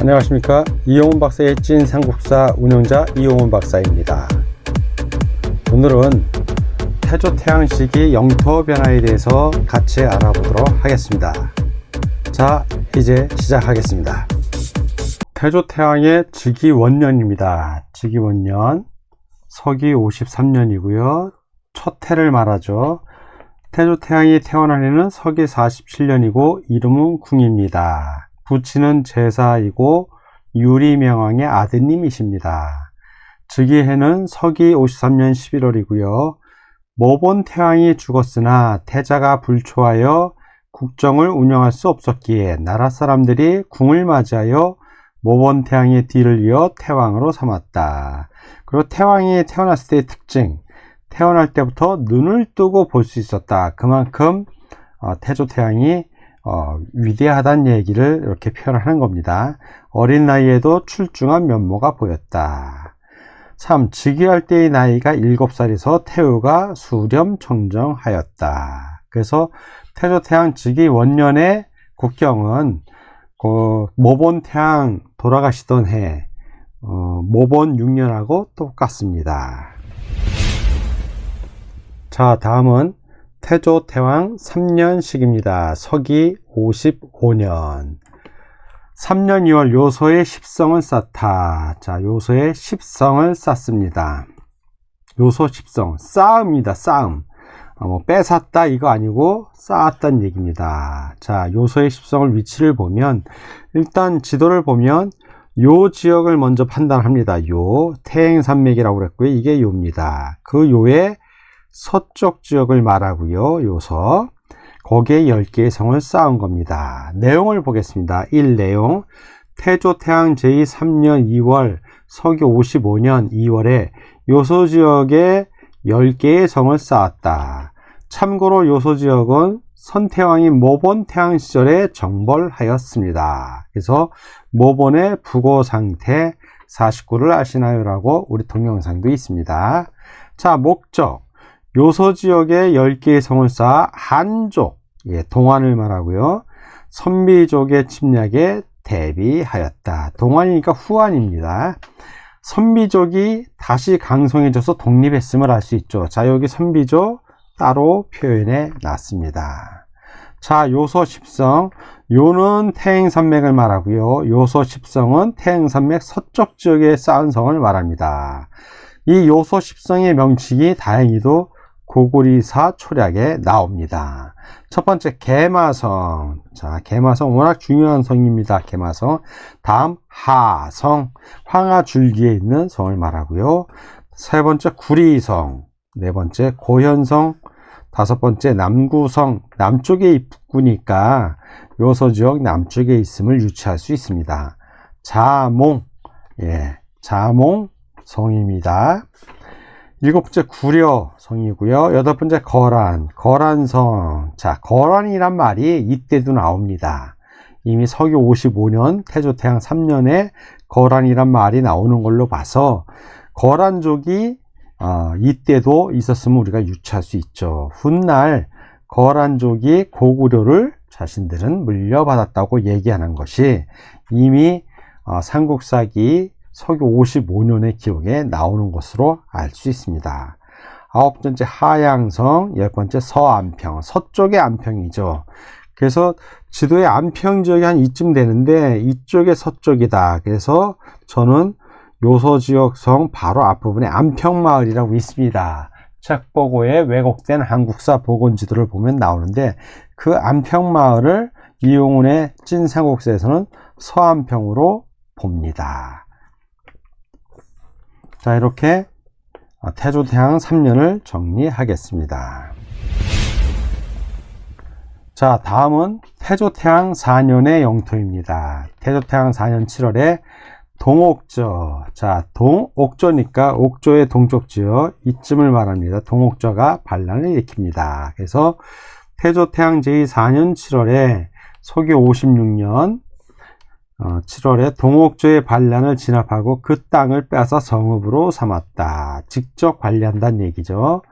안녕하십니까. 이용훈 박사의 찐 삼국사 운영자 이용훈 박사입니다. 오늘은 태조 태양 시기 영토 변화에 대해서 같이 알아보도록 하겠습니다. 자, 이제 시작하겠습니다. 태조 태양의 즉위원년입니다. 즉위원년 서기 53년이고요. 첫 해를 말하죠. 태조 태양이 태어난 해는 서기 47년이고 이름은 궁입니다. 부친은 제사이고 유리명왕의 아드님이십니다. 즉위해는 서기 53년 11월이고요. 모본 태왕이 죽었으나 태자가 불초하여 국정을 운영할 수 없었기에 나라 사람들이 궁을 맞이하여 모본 태왕의 뒤를 이어 태왕으로 삼았다. 그리고 태왕이 태어났을 때의 특징, 태어날 때부터 눈을 뜨고 볼 수 있었다. 그만큼 태조 태왕이 위대하다는 얘기를 이렇게 표현하는 겁니다. 어린 나이에도 출중한 면모가 보였다. 3. 즉위할 때의 나이가 7살에서 태후가 수렴청정하였다. 그래서 태조 태양 즉위 원년의 국경은 모본 태양 돌아가시던 해 모본 6년하고 똑같습니다. 자, 다음은 태조 태왕 3년식입니다. 서기 55년 3년 2월 요소의 십성을 쌓다. 자, 요소의 십성을 쌓습니다. 요소 십성, 쌓음입니다. 쌓음. 뺏었다 이거 아니고 쌓았다는 얘기입니다. 자, 요소의 십성을 위치를 보면 일단 지도를 보면 요 지역을 먼저 판단합니다. 요 태행산맥이라고 그랬고요. 이게 요입니다. 그 요의 서쪽 지역을 말하고요. 요서 거기에 10개의 성을 쌓은 겁니다. 내용을 보겠습니다. 1. 내용 태조 태양 제3년 2월 서기 55년 2월에 요소 지역에 10개의 성을 쌓았다. 참고로 요소 지역은 선태왕이 모본 태양 시절에 정벌하였습니다. 그래서 모본의 부고 상태 49를 아시나요? 라고 우리 동영상도 있습니다. 자, 목적 요소 지역에 10개의 성을 쌓아 한족, 동안을 말하고요. 선비족의 침략에 대비하였다. 동안이니까 후한입니다. 선비족이 다시 강성해져서 독립했음을 알 수 있죠. 자, 여기 선비족 따로 표현해 놨습니다. 자, 요소 십성. 요는 태행산맥을 말하고요. 요소 십성은 태행산맥 서쪽 지역에 쌓은 성을 말합니다. 이 요소 십성의 명칭이 다행히도 고구리사 초략에 나옵니다. 첫 번째 개마성. 자, 개마성 워낙 중요한 성입니다. 개마성. 다음 하성. 황하줄기에 있는 성을 말하고요. 세 번째 구리성. 네 번째 고현성. 다섯 번째 남구성. 남쪽에 입구니까 요소 지역 남쪽에 있음을 유추할 수 있습니다. 자몽. 자몽성입니다. 일곱 번째 구려성이고요. 여덟 번째 거란성. 자, 거란이란 말이 이때도 나옵니다. 이미 서기 55년 태조 태양 3년에 거란이란 말이 나오는 걸로 봐서 거란족이 이때도 있었음을 우리가 유추할 수 있죠. 훗날 거란족이 고구려를 자신들은 물려받았다고 얘기하는 것이 이미 삼국사기 서기 55년의 기록에 나오는 것으로 알 수 있습니다. 아홉 번째 하양성, 열 번째 서안평, 서쪽의 안평이죠. 그래서 지도의 안평 지역이 한 이쯤 되는데 이쪽에 서쪽이다. 그래서 저는 요소 지역성 바로 앞부분에 안평마을이라고 있습니다. 책보고에 왜곡된 한국사 복원지도를 보면 나오는데 그 안평마을을 이용훈의 찐삼국사에서는 서안평으로 봅니다. 자, 이렇게 태조 태양 3년을 정리하겠습니다. 자, 다음은 태조 태양 4년의 영토입니다. 태조 태양 4년 7월에 동옥저. 자, 동옥저니까 옥조의 동쪽 지역 이쯤을 말합니다. 동옥저가 반란을 일으킵니다. 그래서 태조 태양 제4년 7월에 서기 56년 7월에 동옥조의 반란을 진압하고 그 땅을 빼앗아 성읍으로 삼았다. 직접 관리한다는 얘기죠.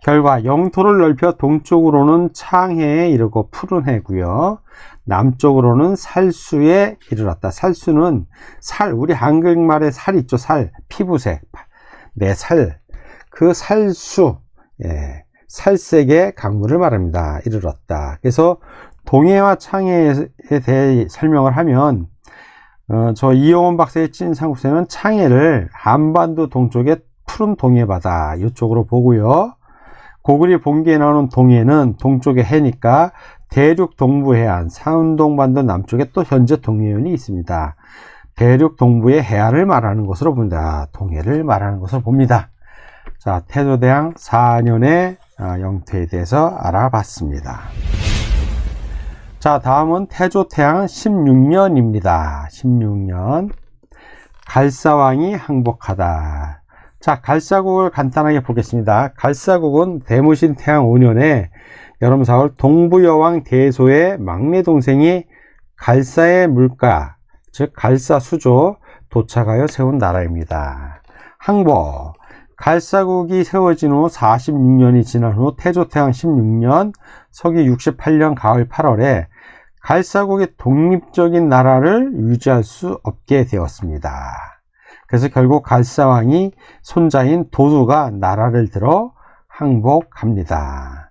결과 영토를 넓혀 동쪽으로는 창해에 이르고 푸른 해고요. 남쪽으로는 살수에 이르렀다. 살수는 우리 한국말에 살 있죠. 피부색. 네, 그 살수, 살색의 강물을 말합니다. 이르렀다. 그래서 동해와 창해에 대해 설명을 하면 저 이용원 박사의 찐 삼국사는 창해를 한반도 동쪽의 푸른 동해바다 이쪽으로 보고요. 고구리 본기에 나오는 동해는 동쪽의 해니까 대륙 동부 해안, 산동반도 남쪽에 또 현재 동해안이 있습니다. 대륙 동부의 해안을 말하는 것으로 본다. 동해를 말하는 것으로 봅니다. 자, 태조대왕 4년의 영토에 대해서 알아봤습니다. 자, 다음은 태조태양 16년입니다. 16년. 갈사왕이 항복하다. 자, 갈사국을 간단하게 보겠습니다. 갈사국은 대무신 태양 5년에 여름 4월 동부여왕 대소의 막내 동생이 갈사의 물가, 즉 갈사수조 도착하여 세운 나라입니다. 항복. 갈사국이 세워진 후 46년이 지난 후 태조태양 16년 서기 68년 가을 8월에 갈사국이 독립적인 나라를 유지할 수 없게 되었습니다. 그래서 결국 갈사왕이 손자인 도두가 나라를 들어 항복합니다.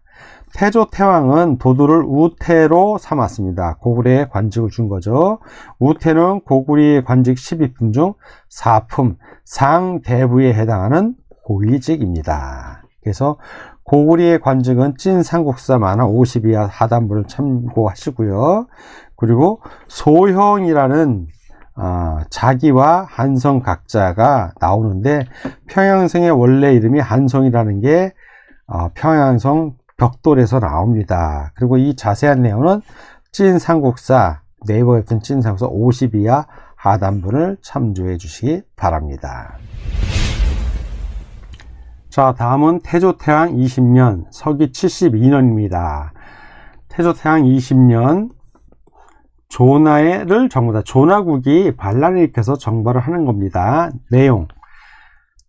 태조태왕은 도두를 우태로 삼았습니다. 고구려에 관직을 준 거죠. 우태는 고구려의 관직 12품 중 4품 상대부에 해당하는 고위직입니다. 그래서 고구려의 관직은 찐 삼국사 만화 52화 하단부를 참고하시고요. 그리고 소형이라는 자기와 한성 각자가 나오는데 평양성의 원래 이름이 한성이라는 게 평양성 벽돌에서 나옵니다. 그리고 이 자세한 내용은 찐 삼국사 네이버에 있던 찐 삼국사 52화 하단부를 참조해 주시기 바랍니다. 자, 다음은 태조태왕 20년 서기 72년입니다. 태조태왕 20년 조나를 정부다. 조나국이 반란을 일으켜서 정벌을 하는 겁니다. 내용.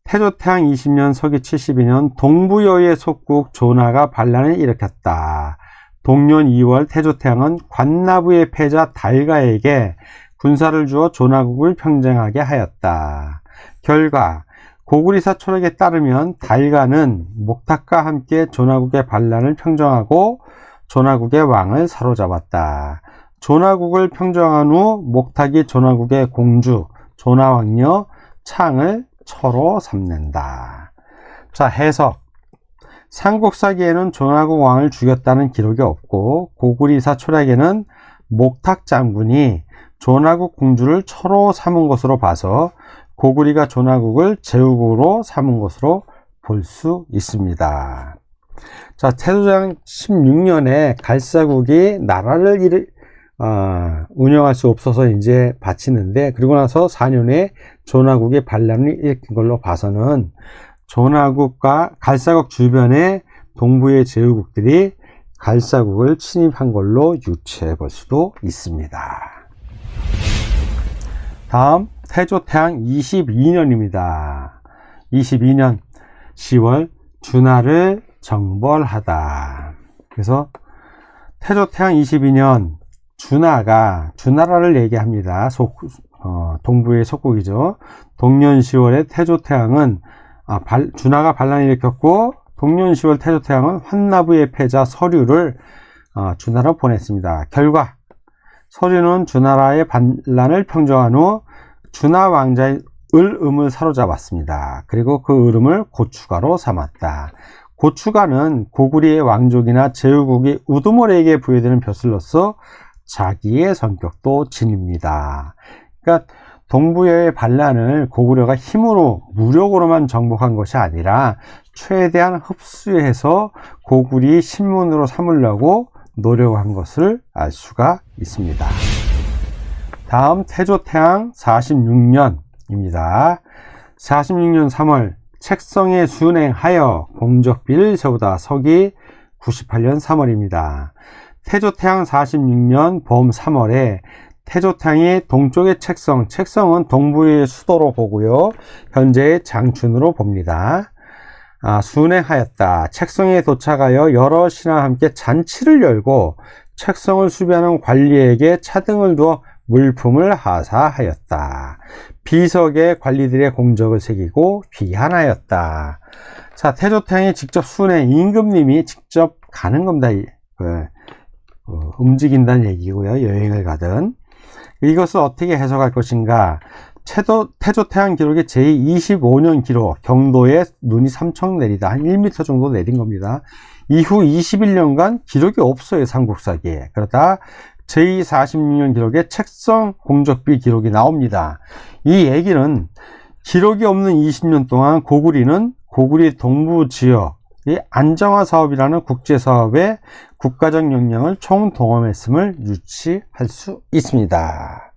태조태왕 20년 서기 72년 동부여의 속국 조나가 반란을 일으켰다. 동년 2월 태조태왕은 관나부의 패자 달가에게 군사를 주어 조나국을 평정하게 하였다. 결과 고구리사 초록에 따르면 달가는 목탁과 함께 조나국의 반란을 평정하고 조나국의 왕을 사로잡았다. 조나국을 평정한 후 목탁이 조나국의 공주 조나왕녀 창을 처로 삼는다. 자, 해석. 삼국사기에는 조나국 왕을 죽였다는 기록이 없고 고구리사 초락에는 목탁 장군이 조나국 공주를 처로 삼은 것으로 봐서 고구리가 조나국을 제후국으로 삼은 것으로 볼 수 있습니다. 자, 태조태왕 16년에 갈사국이 나라를 운영할 수 없어서 이제 바치는데, 그리고 나서 4년에 조나국의 반란을 일으킨 걸로 봐서는 조나국과 갈사국 주변의 동부의 제후국들이 갈사국을 침입한 걸로 유추해 볼 수도 있습니다. 다음 태조태왕 22년입니다. 22년 10월 준하를 정벌하다. 그래서 태조태왕 22년 준하라를 얘기합니다. 동부의 속국이죠. 동년 10월에 태조태왕은 준하가 반란을 일으켰고, 동년 10월 태조태왕은 환나부의 패자 서류를 준하로 보냈습니다. 결과 서류는 준하라의 반란을 평정한 후 준하 왕자인 을음을 사로잡았습니다. 그리고 그 을음을 고추가로 삼았다. 고추가는 고구려의 왕족이나 제후국이 우두머리에게 부여되는 벼슬로서 자기의 성격도 지닙니다. 그러니까 동부의 반란을 고구려가 힘으로 무력으로만 정복한 것이 아니라 최대한 흡수해서 고구리 신문으로 삼으려고 노력한 것을 알 수가 있습니다. 다음 태조태왕 46년입니다. 46년 3월 책성에 순행하여 공적비를 세우다. 서기 98년 3월입니다. 태조태왕 46년 봄 3월에 태조태왕이 동쪽의 책성은 동부의 수도로 보고요, 현재의 장춘으로 봅니다. 순행하였다. 책성에 도착하여 여러 신하와 함께 잔치를 열고 책성을 수비하는 관리에게 차등을 두어 물품을 하사하였다. 비석에 관리들의 공적을 새기고 귀환하였다. 자, 태조태양이 직접 순행, 임금님이 직접 가는 겁니다. 움직인다는 얘기고요. 여행을 가든. 이것을 어떻게 해석할 것인가? 태조태양 기록의 제25년 기록, 경도에 눈이 3청 내리다, 한 1m 정도 내린 겁니다. 이후 21년간 기록이 없어요, 삼국사기에. 그러다 제46년 기록에 책성 공적비 기록이 나옵니다. 이 얘기는 기록이 없는 20년 동안 고구리 동부 지역의 안정화 사업이라는 국제사업에 국가적 역량을 총동원했음을 유추할 수 있습니다.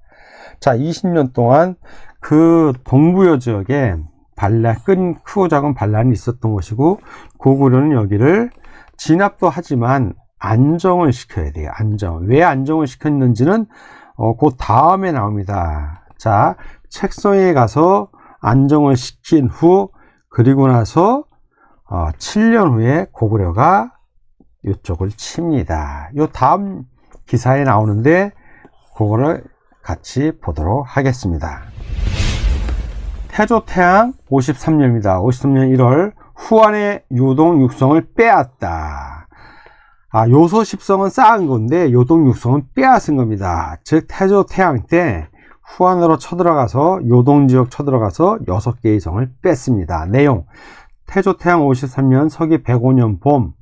자, 20년 동안 그 동부여 지역에 크고 작은 반란이 있었던 것이고, 고구려는 여기를 진압도 하지만 안정을 시켜야 돼요. 왜 안정을 시켰는지는 그 다음에 나옵니다. 자, 책성에 가서 안정을 시킨 후, 그리고 나서 7년 후에 고구려가 이쪽을 칩니다. 요 다음 기사에 나오는데 그거를 같이 보도록 하겠습니다. 태조태양 53년입니다. 53년 1월 후한의 요동 육성을 빼앗다. 요소 10성은 쌓은 건데 요동 육성은 빼앗은 겁니다. 즉 태조태양 때 후한으로 쳐들어가서 요동 지역 쳐들어가서 6개의 성을 뺐습니다. 내용: 태조태양 53년 서기 105년 봄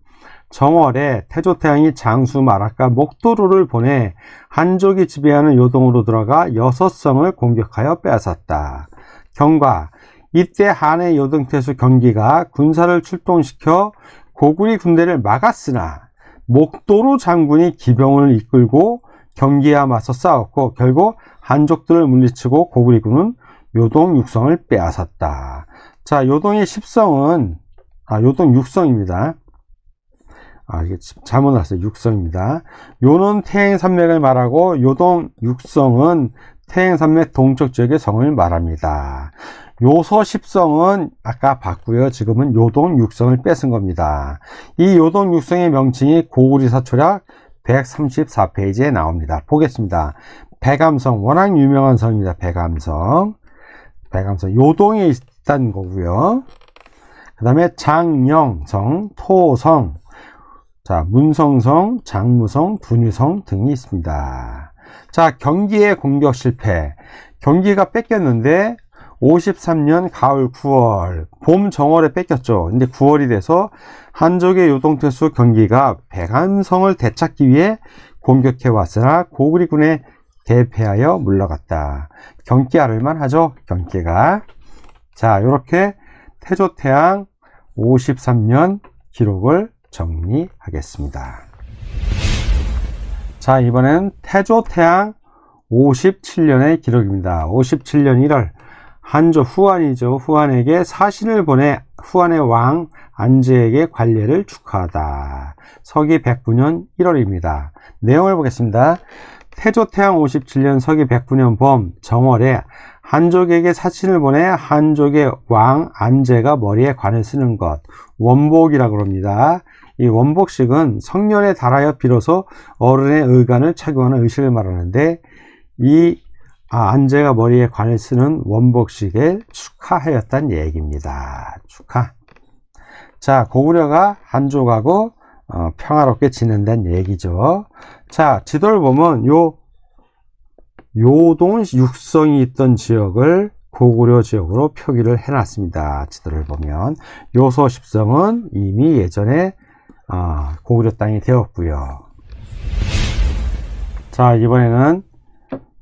정월에 태조태양이 장수 마락과 목도루를 보내 한족이 지배하는 요동으로 들어가 6성을 공격하여 빼앗았다. 경과: 이때 한의 요동태수 경기가 군사를 출동시켜 고구리 군대를 막았으나 목도루 장군이 기병을 이끌고 경기와 맞서 싸웠고 결국 한족들을 물리치고 고구리군은 요동 육성을 빼앗았다. 자, 요동의 10성은 요동 육성입니다. 이게 잘못 났어요. 육성입니다. 요는 태행산맥을 말하고 요동 육성은 태행산맥 동쪽 지역의 성을 말합니다. 요소 10성은 아까 봤고요. 지금은 요동 육성을 뺏은 겁니다. 이 요동 육성의 명칭이 고구리사 초략 134페이지에 나옵니다. 보겠습니다. 백암성, 워낙 유명한 성입니다. 백암성 요동에 있다는 거고요. 그 다음에 장영성, 토성, 자, 문성성, 장무성, 분유성 등이 있습니다. 자, 경기의 공격 실패. 경기가 뺏겼는데 53년 가을 9월, 봄 정월에 뺏겼죠. 근데 9월이 돼서 한족의 요동태수 경기가 백암성을 되찾기 위해 공격해 왔으나 고구리군에 대패하여 물러갔다. 경기하를만 하죠. 경기가. 자, 이렇게 태조태양 53년 기록을 정리하겠습니다. 자, 이번엔 태조태양 57년의 기록입니다. 57년 1월 한조 후한이죠. 후한에게 사신을 보내 후한의 왕 안제에게 관례를 축하하다. 서기 109년 1월입니다. 내용을 보겠습니다. 태조태양 57년 서기 109년 봄 정월에 한족에게 사신을 보내 한족의 왕 안제가 머리에 관을 쓰는 것, 원복이라고 합니다. 이 원복식은 성년에 달하여 비로소 어른의 의관을 착용하는 의식을 말하는데, 이 안제가 머리에 관을 쓰는 원복식에 축하하였다는 얘기입니다. 축하. 자, 고구려가 한족하고 평화롭게 지낸다는 얘기죠. 자, 지도를 보면 요동 육성이 있던 지역을 고구려 지역으로 표기를 해놨습니다. 지도를 보면 요소 10성은 이미 예전에 고구려 땅이 되었고요. 자, 이번에는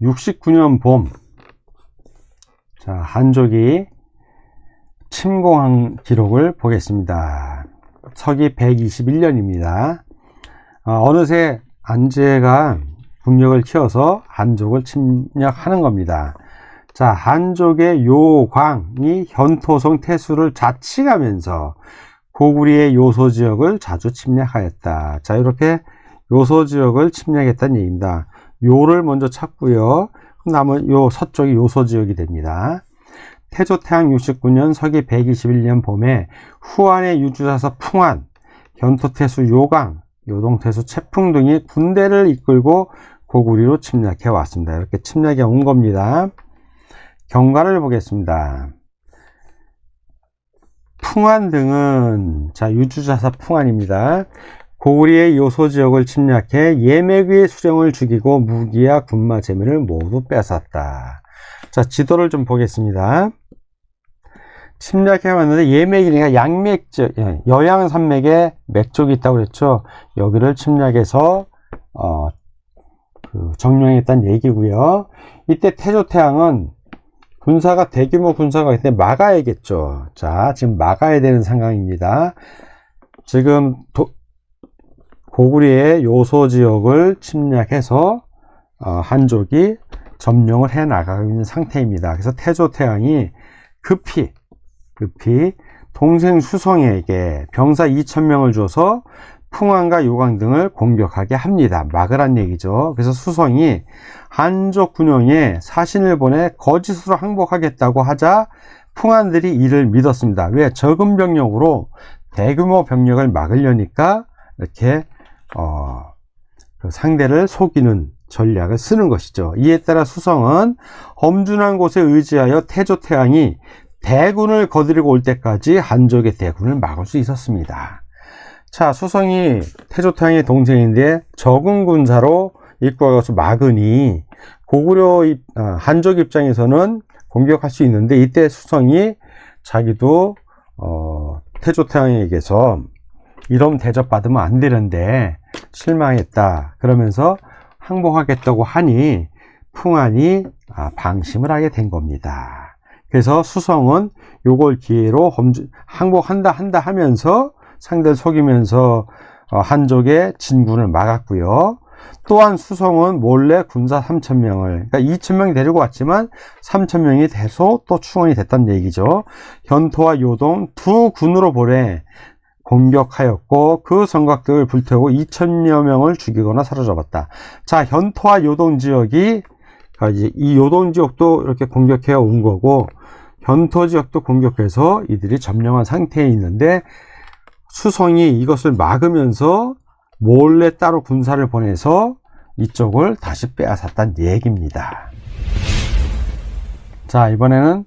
69년 봄, 자, 한족이 침공한 기록을 보겠습니다. 서기 121년입니다. 어느새 안제가 국력을 키워서 한족을 침략하는 겁니다. 자, 한족의 요광이 현토성 태수를 자칭하면서 고구리의 요소 지역을 자주 침략하였다. 자, 이렇게 요소 지역을 침략했다는 얘기입니다. 요를 먼저 찾고요. 남은 요 서쪽이 요소 지역이 됩니다. 태조태양 69년 서기 121년 봄에 후한의 유주사서 풍한, 현토태수 요강, 요동태수 채풍 등이 군대를 이끌고 고구리로 침략해 왔습니다. 이렇게 침략해 온 겁니다. 경과를 보겠습니다. 풍한 등은 유주사사 풍한입니다. 고구리의 요소 지역을 침략해 예매귀의 수령을 죽이고 무기와 군마 재물을 모두 뺏었다. 지도를 좀 보겠습니다. 침략해 왔는데 예매귀가 양맥적 여양산맥에 맥족이 있다고 그랬죠. 여기를 침략해서 점령했다는 얘기고요. 이때 태조태양은 군사가 대규모 군사가 있을 때 막아야겠죠. 지금 막아야 되는 상황입니다. 지금 고구리의 요소 지역을 침략해서 한족이 점령을 해 나가고 있는 상태입니다. 그래서 태조태양이 급히 동생 수성에게 병사 2,000명을 줘서 풍한과 요강 등을 공격하게 합니다. 막으란 얘기죠. 그래서 수성이 한족 군영에 사신을 보내 거짓으로 항복하겠다고 하자 풍한들이 이를 믿었습니다. 왜? 적은 병력으로 대규모 병력을 막으려니까 이렇게 상대를 속이는 전략을 쓰는 것이죠. 이에 따라 수성은 험준한 곳에 의지하여 태조태양이 대군을 거느리고 올 때까지 한족의 대군을 막을 수 있었습니다. 수성이 태조태양의 동생인데 적은 군사로 이끌어가서 막으니 고구려 한족 입장에서는 공격할 수 있는데, 이때 수성이 자기도 태조태양에게서 이런 대접받으면 안 되는데 실망했다 그러면서 항복하겠다고 하니 풍한이 방심을 하게 된 겁니다. 그래서 수성은 요걸 기회로 항복한다 하면서 상대를 속이면서 한족의 진군을 막았고요. 또한 수성은 몰래 군사 3,000명을, 그러니까 2,000명이 데리고 왔지만 3,000명이 돼서 또 충원이 됐다는 얘기죠. 현토와 요동 두 군으로 보내 공격하였고 그 성곽들을 불태우고 2,000여 명을 죽이거나 사로잡았다. 현토와 요동 지역이 이제 이 요동 지역도 이렇게 공격해 온 거고 현토 지역도 공격해서 이들이 점령한 상태에 있는데, 수성이 이것을 막으면서 몰래 따로 군사를 보내서 이쪽을 다시 빼앗았다는 얘기입니다. 이번에는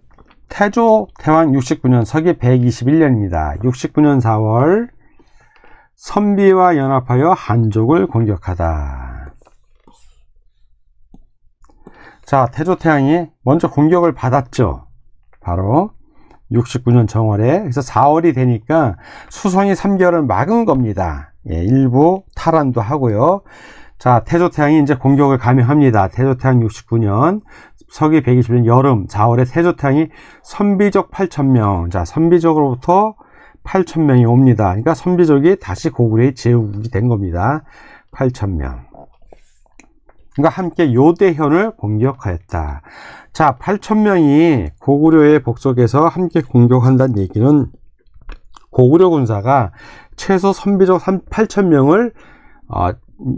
태조태왕 69년 서기 121년입니다. 69년 4월 선비와 연합하여 한족을 공격하다. 태조태왕이 먼저 공격을 받았죠. 바로 69년 정월에. 그래서 4월이 되니까 수성이 3개월을 막은 겁니다. 일부 탈환도 하고요. 태조태왕이 이제 공격을 감행합니다. 태조태왕 69년 서기 121년 여름 4월에 태조태왕이 선비족 8,000명, 선비족으로부터 8,000명이 옵니다. 그러니까 선비족이 다시 고구려의 제후국이 된 겁니다. 8,000명. 그러니까 함께 요대현을 공격하였다. 8,000명이 고구려에 복속해서 함께 공격한다는 얘기는 고구려 군사가 최소 선비족 8,000명을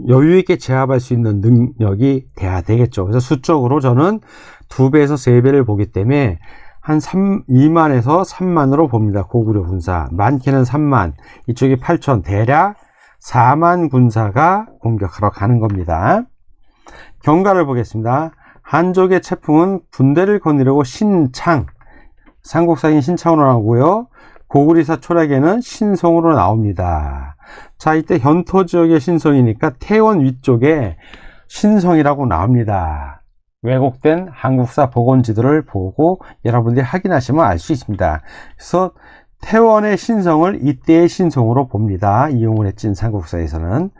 여유있게 제압할 수 있는 능력이 돼야 되겠죠. 그래서 수적으로 저는 2배에서 3배를 보기 때문에 한 2만에서 3만으로 봅니다. 고구려 군사. 많게는 3만, 이쪽이 8,000, 대략 4만 군사가 공격하러 가는 겁니다. 경과를 보겠습니다. 한족의 채풍은 군대를 거느리고 신창, 삼국사인 신창으로 나오고요. 고구리사 초락에는 신성으로 나옵니다. 이때 현토 지역의 신성이니까 태원 위쪽에 신성이라고 나옵니다. 왜곡된 한국사 복원지도를 보고 여러분들이 확인하시면 알 수 있습니다. 그래서 태원의 신성을 이때의 신성으로 봅니다. 이용을 했진 삼국사에서는.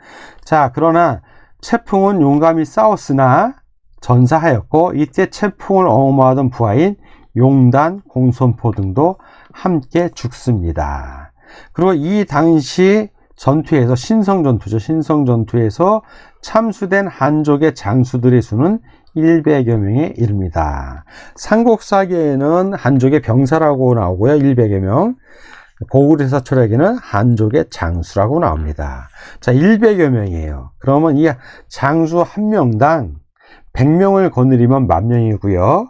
그러나 채풍은 용감히 싸웠으나 전사하였고, 이때 채풍을 어마하던 부하인 용단, 공손포 등도 함께 죽습니다. 그리고 이 당시 전투에서 신성전투죠. 신성전투에서 참수된 한족의 장수들의 수는 100여 명에 이릅니다. 삼국사기에는 한족의 병사라고 나오고요. 100여 명. 고구려사 초락에는 한족의 장수라고 나옵니다. 100여 명이에요. 그러면 이 장수 한 명당 100명을 거느리면 10,000명이고요.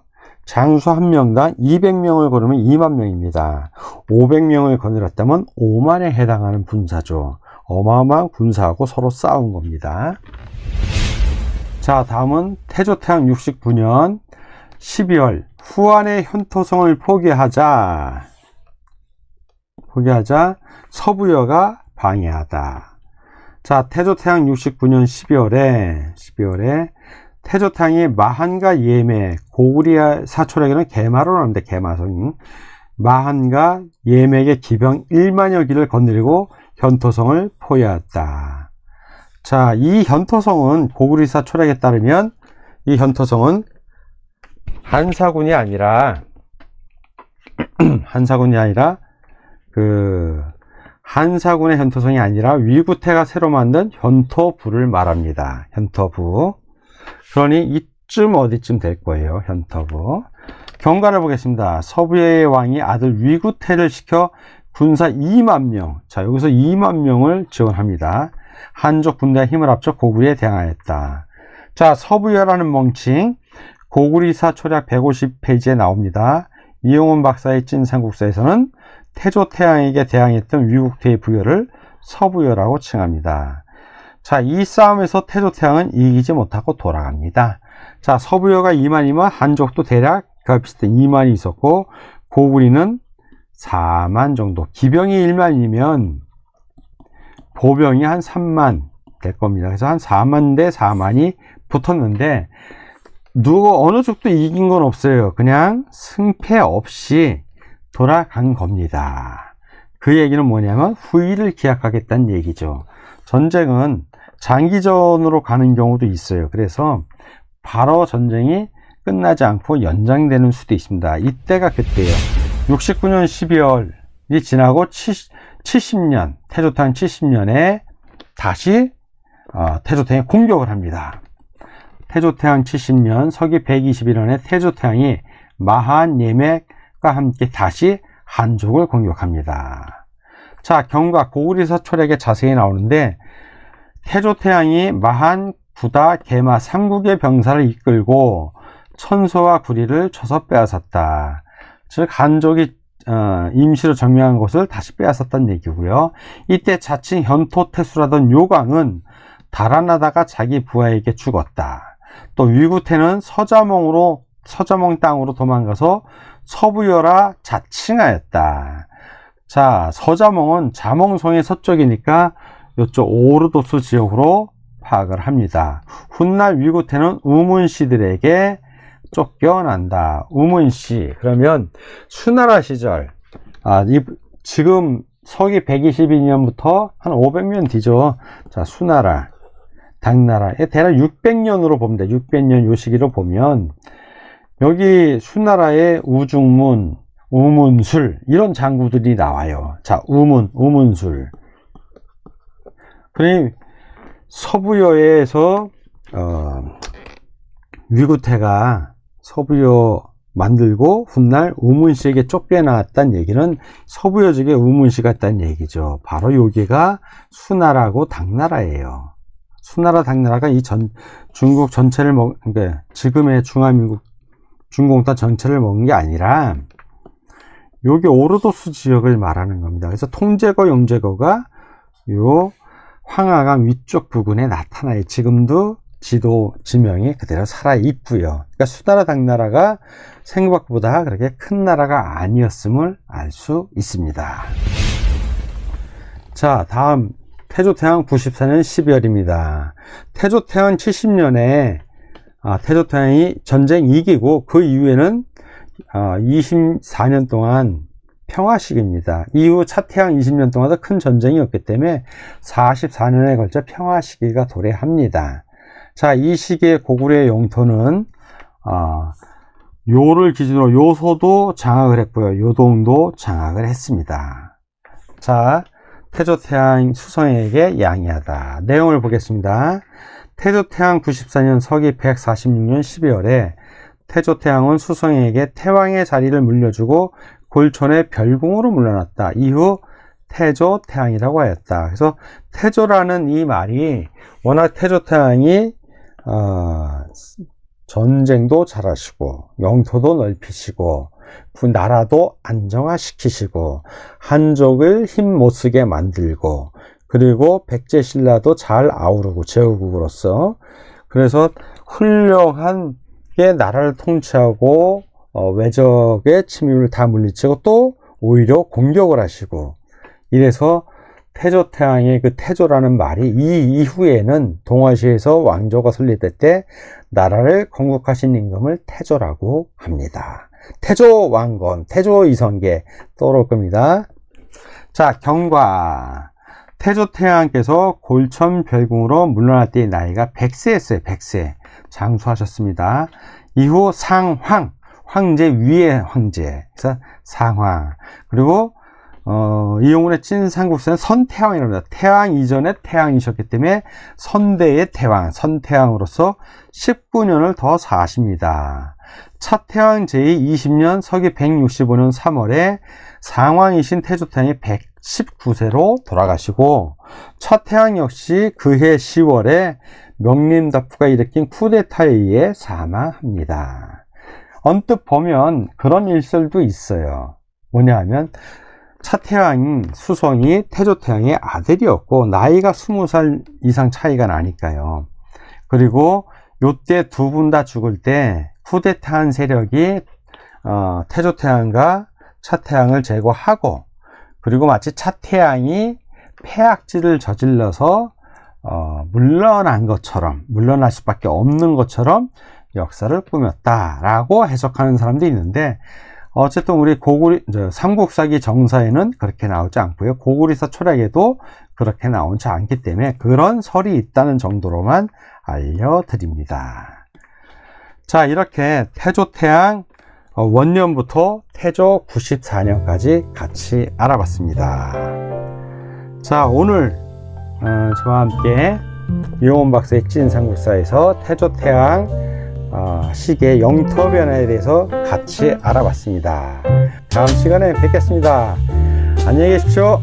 장수 한 명당 200명을 거느면 2만 명입니다. 500명을 거느렸다면 5만에 해당하는 군사죠. 어마어마한 군사하고 서로 싸운 겁니다. 자, 다음은 태조태양 69년 12월 후한의 현토성을 포기하자 서부여가 방해하다. 자, 태조태양 69년 12월에 태조태양이 마한과 예매, 고구리 사초락에는 개마로 나오는데 개마성, 마한과 예매의 기병 1만여 기를 거느리고 현토성을 포위하였다. 자, 이 현토성은 고구리사 초락에 따르면 이 현토성은 한사군이 아니라 한사군의 현토성이 아니라 위구태가 새로 만든 현토부를 말합니다. 현토부. 그러니 이쯤 어디쯤 될 거예요. 현토부. 경과를 보겠습니다. 서부의 왕이 아들 위구태를 시켜 군사 2만 명. 자, 여기서 2만 명을 지원합니다. 한족 군대와 힘을 합쳐 고구리에 대항하였다. 자, 서부여라는 명칭 고구리사 초략 150페이지에 나옵니다. 이용훈 박사의 찐삼국사에서는 태조태양에게 대항했던 위구태의 부여를 서부여라고 칭합니다. 자, 이 싸움에서 태조태양은 이기지 못하고 돌아갑니다. 자, 서부여가 2만이면 한족도 대략 비슷한 2만이 있었고 고구리는 4만 정도. 기병이 1만이면 보병이 한 3만 될 겁니다. 그래서 한 4만 대 4만이 붙었는데 어느 쪽도 이긴 건 없어요. 그냥 승패 없이 돌아간 겁니다. 그 얘기는 뭐냐면 후위를 기약하겠다는 얘기죠. 전쟁은 장기전으로 가는 경우도 있어요. 그래서 바로 전쟁이 끝나지 않고 연장되는 수도 있습니다. 이때가 그때예요. 69년 12월이 지나고 70년, 태조태양 70년에 다시 태조태양이 공격을 합니다. 태조태양 70년 서기 121년에 태조태양이 마한 예맥과 함께 다시 한족을 공격합니다. 자, 경과 고구리사 초략에 자세히 나오는데 태조태양이 마한, 구다, 개마 3국의 병사를 이끌고 천소와 구리를 쳐서 빼앗았다. 즉 한족이 임시로 점령한 것을 다시 빼앗았다는 얘기고요. 이때 자칭 현토태수라던 요광은 달아나다가 자기 부하에게 죽었다. 또 위구태는 서자몽 땅으로 도망가서 서부여라 자칭하였다. 자, 서자몽은 자몽성의 서쪽이니까 이쪽 오르도스 지역으로 파악을 합니다. 훗날 위구태는 우문씨들에게 쫓겨난다. 우문씨, 그러면 수나라 시절, 지금 서기 122년부터 한 500년 뒤죠. 자, 수나라, 당나라에 대략 600년으로 봅니다. 600년 요 시기로 보면 여기 수나라의 우중문, 우문술 이런 장구들이 나와요. 자, 우문술. 그러니 서부여에서 위구태가 서부여 만들고 훗날 우문씨에게 쫓겨나왔다는 얘기는 서부여 쪽에 우문씨가 있다는 얘기죠. 바로 여기가 수나라고 당나라예요. 수나라 당나라가 이 중국 전체를 그러니까 지금의 중화민국 중공타 전체를 먹은 게 아니라 여기 오르도스 지역을 말하는 겁니다. 그래서 통제거, 영제거가 요 황하강 위쪽 부근에 나타나요. 지금도 지도 지명이 그대로 살아 있고요. 그러니까 수나라 당나라가 생각보다 그렇게 큰 나라가 아니었음을 알 수 있습니다. 자, 다음 태조태양 94년 12월입니다. 태조태양 70년에 태조태양이 전쟁 이기고 그 이후에는 24년 동안 평화시기입니다. 이후 차태양 20년 동안도 큰 전쟁이 없기 때문에 44년에 걸쳐 평화시기가 도래합니다. 자, 이 시기의 고구려의 영토는 요를 기준으로 요소도 장악을 했고요. 요동도 장악을 했습니다. 자, 태조태양 수성에게 양해하다. 내용을 보겠습니다. 태조태양 94년 서기 146년 12월에 태조태양은 수성에게 태왕의 자리를 물려주고 골촌의 별궁으로 물러났다. 이후 태조태양이라고 하였다. 그래서 태조라는 이 말이 워낙 태조태양이 전쟁도 잘하시고 영토도 넓히시고 그 나라도 안정화시키시고 한족을 힘 못쓰게 만들고 그리고 백제신라도 잘 아우르고 제후국으로서 그래서 훌륭하게 나라를 통치하고 외적의 침입을 다 물리치고 또 오히려 공격을 하시고 이래서 태조태왕의 그 태조라는 말이 이 이후에는 동아시아에서 왕조가 설립될 때 나라를 건국하신 임금을 태조라고 합니다. 태조왕건, 태조이성계 떠오를 겁니다. 자, 경과. 태조태왕께서 골천별궁으로 물러날 때의 나이가 100세였어요. 100세. 장수하셨습니다. 이후 상황, 황제 위의 황제. 그래서 상황. 그리고 이용훈의 찐삼국사는 선태왕이랍니다. 태왕 이전에 태왕이셨기 때문에 선대의 태왕, 선태왕으로서 19년을 더 사십니다. 차태왕 제20년 서기 165년 3월에 상왕이신 태조태왕이 119세로 돌아가시고 차태왕 역시 그해 10월에 명림다프가 일으킨 쿠데타에 의해 사망합니다. 언뜻 보면 그런 일설도 있어요. 뭐냐 하면 차태왕 수성이 태조태왕의 아들이었고 나이가 20살 이상 차이가 나니까요. 그리고 요때 두 분 다 죽을 때 쿠데타한 세력이 태조태왕과 차태왕을 제거하고 그리고 마치 차태왕이 폐악질을 저질러서 물러난 것처럼 물러날 수밖에 없는 것처럼 역사를 꾸몄다라고 해석하는 사람도 있는데 어쨌든 우리 삼국사기 정사에는 그렇게 나오지 않고요. 고구리사 철학에도 그렇게 나오지 않기 때문에 그런 설이 있다는 정도로만 알려드립니다. 자, 이렇게 태조태왕 원년부터 태조 94년까지 같이 알아봤습니다. 자, 오늘 저와 함께 이용훈 박사의 찐삼국사에서 태조태왕 시기의 영토 변화에 대해서 같이 알아봤습니다. 다음 시간에 뵙겠습니다. 안녕히 계십시오.